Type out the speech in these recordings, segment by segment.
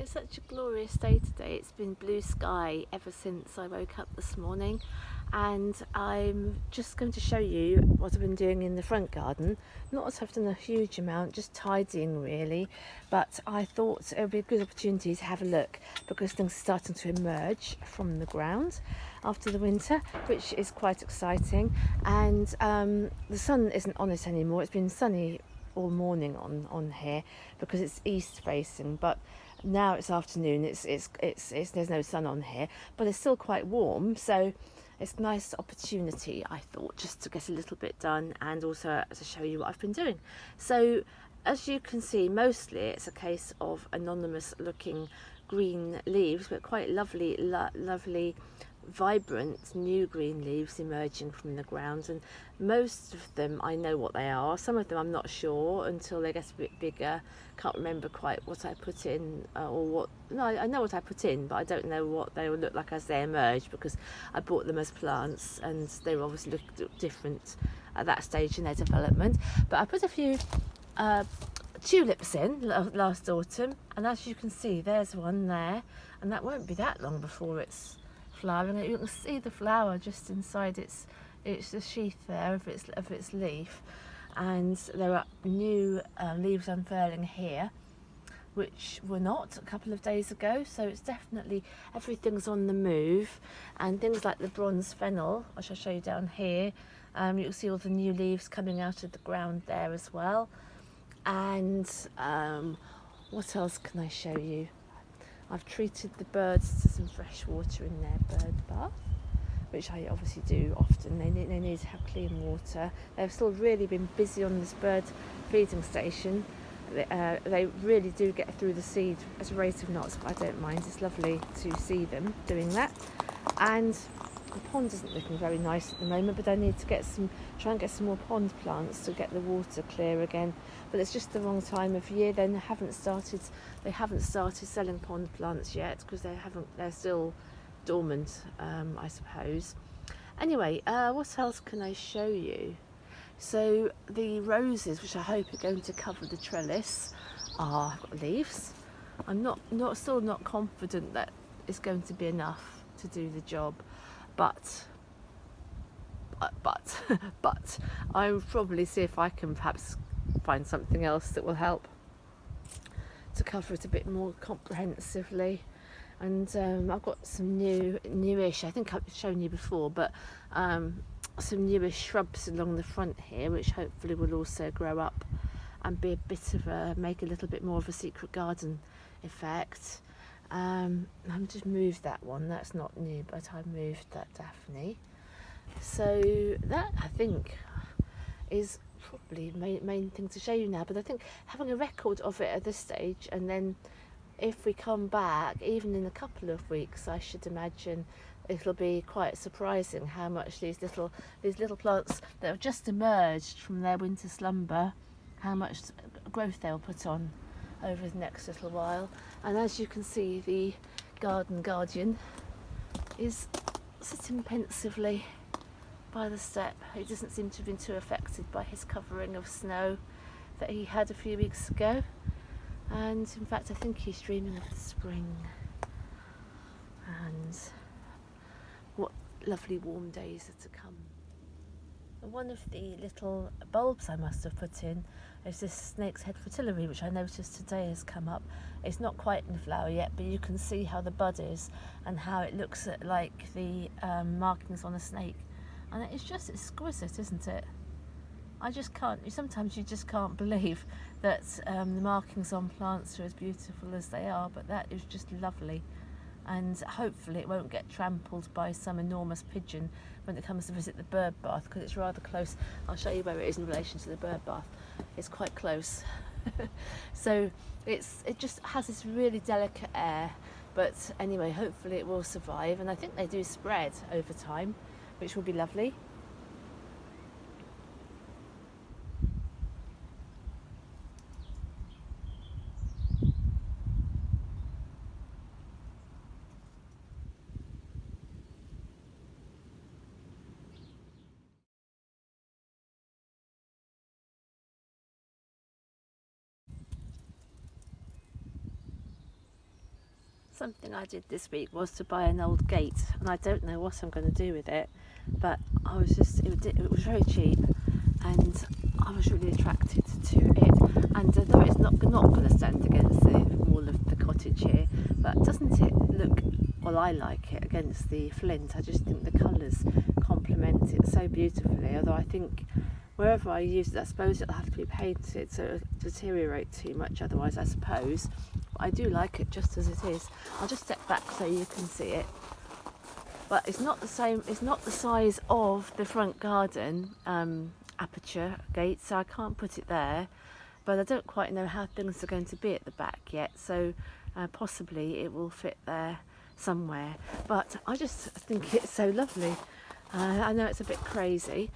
such a glorious day today. It's been blue sky ever since I woke up this morning, and I'm just going to show you what I've been doing in the front garden. Not that I've done a huge amount, just tidying really, but I thought it would be a good opportunity to have a look because things are starting to emerge from the ground after the winter, which is quite exciting. And the sun isn't on it anymore. It's been sunny all morning on here because it's east facing, but now it's afternoon. It's there's no sun on here, but it's still quite warm, so it's a nice opportunity, I thought, just to get a little bit done and also to show you what I've been doing. So as you can see, mostly it's a case of anonymous looking green leaves, but quite lovely vibrant new green leaves emerging from the ground, and most of them I know what they are. Some of them I'm not sure until they get a bit bigger. Can't remember quite what I put in or what. No, I know what I put in, but I don't know what they will look like as they emerge because I bought them as plants and they were obviously look different at that stage in their development. But I put a few tulips in last autumn, and as you can see, there's one there, and that won't be that long before it's flowering. You can see the flower just inside it's the sheath there of its leaf, and there are new leaves unfurling here which were not a couple of days ago, so it's definitely everything's on the move. And things like the bronze fennel, which I'll show you down here, you'll see all the new leaves coming out of the ground there as well. And what else can I show you? I've treated the birds to some fresh water in their bird bath, which I obviously do often. They need to have clean water. They've still really been busy on this bird feeding station. They really do get through the seed at a rate of knots, but I don't mind. It's lovely to see them doing that. And the pond isn't looking very nice at the moment, but I need to try and get some more pond plants to get the water clear again. But it's just the wrong time of year. They haven't started selling pond plants yet because they're still dormant, I suppose. Anyway, what else can I show you? So the roses, which I hope are going to cover the trellis, I've got leaves. I'm still not confident that it's going to be enough to do the job. But I'll probably see if I can perhaps find something else that will help to cover it a bit more comprehensively. And I've got some newish, I think I've shown you before, but some newish shrubs along the front here, which hopefully will also grow up and be make a little bit more of a secret garden effect. I've just moved that one. That's not new, but I moved that Daphne. So that, I think, is probably the main thing to show you now. But I think having a record of it at this stage, and then if we come back, even in a couple of weeks, I should imagine it'll be quite surprising how much these little plants that have just emerged from their winter slumber, how much growth they'll put on over the next little while. And as you can see, the garden guardian is sitting pensively by the step. He doesn't seem to have been too affected by his covering of snow that he had a few weeks ago, and in fact I think he's dreaming of the spring and what lovely warm days are to come. One of the little bulbs I must have put in is this snake's head fritillary, which I noticed today has come up. It's not quite in flower yet, but you can see how the bud is and how it looks like the markings on a snake, and it's just exquisite, isn't it? I just can't, sometimes you just can't believe that the markings on plants are as beautiful as they are, but that is just lovely. And hopefully it won't get trampled by some enormous pigeon when it comes to visit the bird bath, because it's rather close. I'll show you where it is in relation to the bird bath. It's quite close. So it just has this really delicate air, but anyway, hopefully it will survive, and I think they do spread over time, which will be lovely. Something I did this week was to buy an old gate, and I don't know what I'm going to do with it, but I was just, it was very cheap, and I was really attracted to it. And though it's not going to stand against the wall of the cottage here, but doesn't it look, well, I like it against the flint. I just think the colours complement it so beautifully, although I think wherever I use it, I suppose it'll have to be painted so it'll deteriorate too much otherwise, I suppose. But I do like it just as it is. I'll just step back so you can see it. But it's not the same, it's not the size of the front garden aperture gate, so I can't put it there. But I don't quite know how things are going to be at the back yet, so possibly it will fit there somewhere. But I just think it's so lovely. I know it's a bit crazy,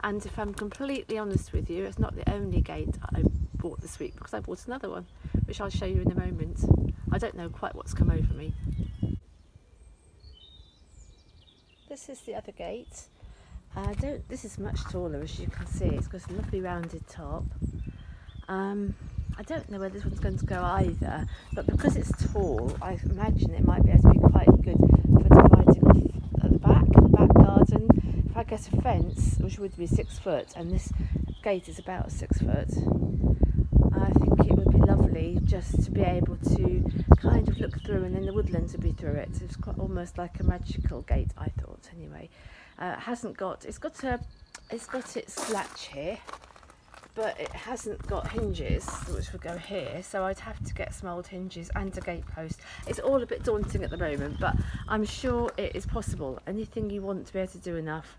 and if I'm completely honest with you, it's not the only gate I bought this week, because I bought another one, which I'll show you in a moment. I don't know quite what's come over me. This is the other gate. This is much taller, as you can see. It's got a lovely rounded top. I don't know where this one's going to go either, but because it's tall, I imagine it might be able to be quite good for dividing off at the back garden. If I get a fence, which would be 6 foot, and this gate is about 6 foot, I think it would be lovely just to be able to kind of look through, and then the woodlands would be through it. It's quite almost like a magical gate, I thought. Anyway, it's got its latch here, but it hasn't got hinges, which would go here, so I'd have to get some old hinges and a gate post. It's all a bit daunting at the moment, but I'm sure it is possible. Anything you want to be able to do enough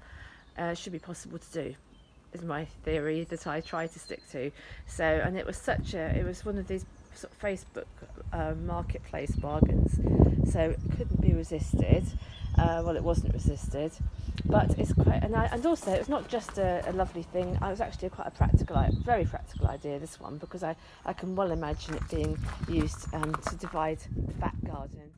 should be possible to do, is my theory that I try to stick to. So, and it was one of these sort of Facebook marketplace bargains, so it couldn't be resisted. Well, it wasn't resisted, but it's quite, and also it's not just a lovely thing. It was actually quite a very practical idea, this one, because I can well imagine it being used to divide the back garden.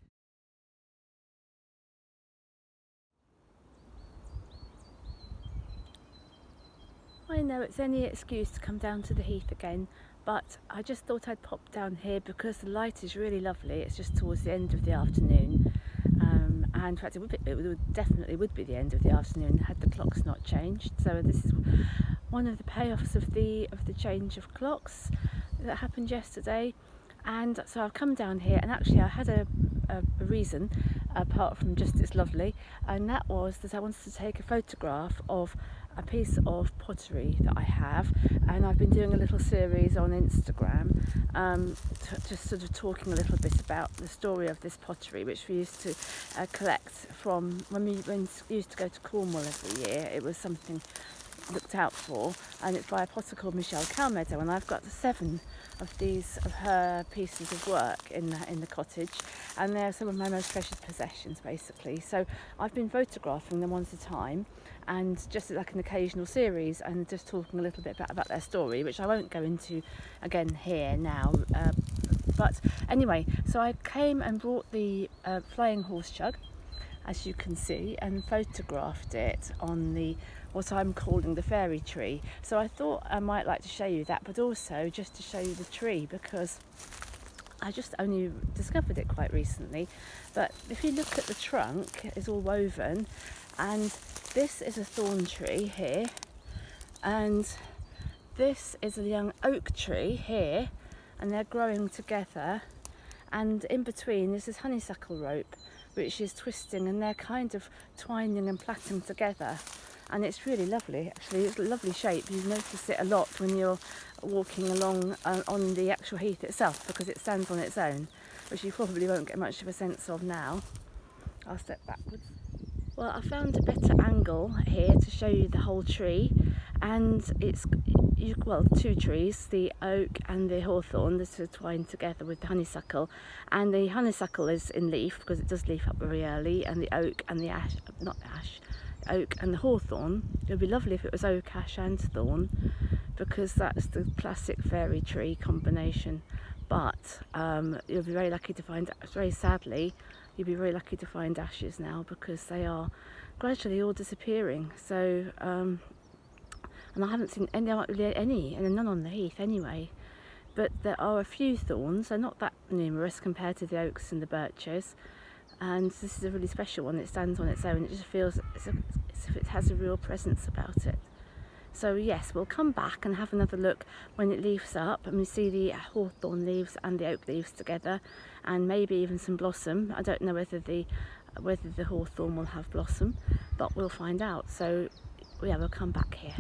I know it's any excuse to come down to the heath again, but I just thought I'd pop down here because the light is really lovely. It's just towards the end of the afternoon, and in fact it definitely would be the end of the afternoon had the clocks not changed. So this is one of the payoffs of the change of clocks that happened yesterday. And so I've come down here, and actually I had a reason apart from just it's lovely, and that was that I wanted to take a photograph of a piece of pottery that I have, and I've been doing a little series on Instagram, just sort of talking a little bit about the story of this pottery, which we used to collect from when we used to go to Cornwall every year. It was something looked out for, and it's by a potter called Michelle Calmeadow, and I've got 7 of her pieces of work in the cottage, and they're some of my most precious possessions, basically. So I've been photographing them one at a time, and just like an occasional series, and just talking a little bit about their story, which I won't go into again here now. But anyway, so I came and brought the flying horse jug, as you can see, and photographed it on what I'm calling the fairy tree. So I thought I might like to show you that, but also just to show you the tree, because I just only discovered it quite recently. But if you look at the trunk, it's all woven, and this is a thorn tree here, and this is a young oak tree here, and they're growing together, and in between is this honeysuckle rope which is twisting, and they're kind of twining and plaiting together, and it's really lovely. Actually, it's a lovely shape. You notice it a lot when you're walking along on the actual heath itself, because it stands on its own, which you probably won't get much of a sense of now. I'll step backwards. Well, I found a better angle here to show you the whole tree, and it's 2 trees, the oak and the hawthorn, that are twined together with the honeysuckle, and the honeysuckle is in leaf because it does leaf up very early, and the oak and the oak and the hawthorn, it would be lovely if it was oak, ash and thorn, because that's the classic fairy tree combination. But you'll be very lucky to find, very sadly, you'll be very lucky to find ashes now, because they are gradually all disappearing. So and I haven't seen any, and none on the heath anyway, but there are a few thorns. They're not that numerous compared to the oaks and the birches, and this is a really special one. It stands on its own. It just feels as if it has a real presence about it. So yes, we'll come back and have another look when it leaves up and we see the hawthorn leaves and the oak leaves together, and maybe even some blossom. I don't know whether the hawthorn will have blossom, but we'll find out. So yeah, we'll come back here.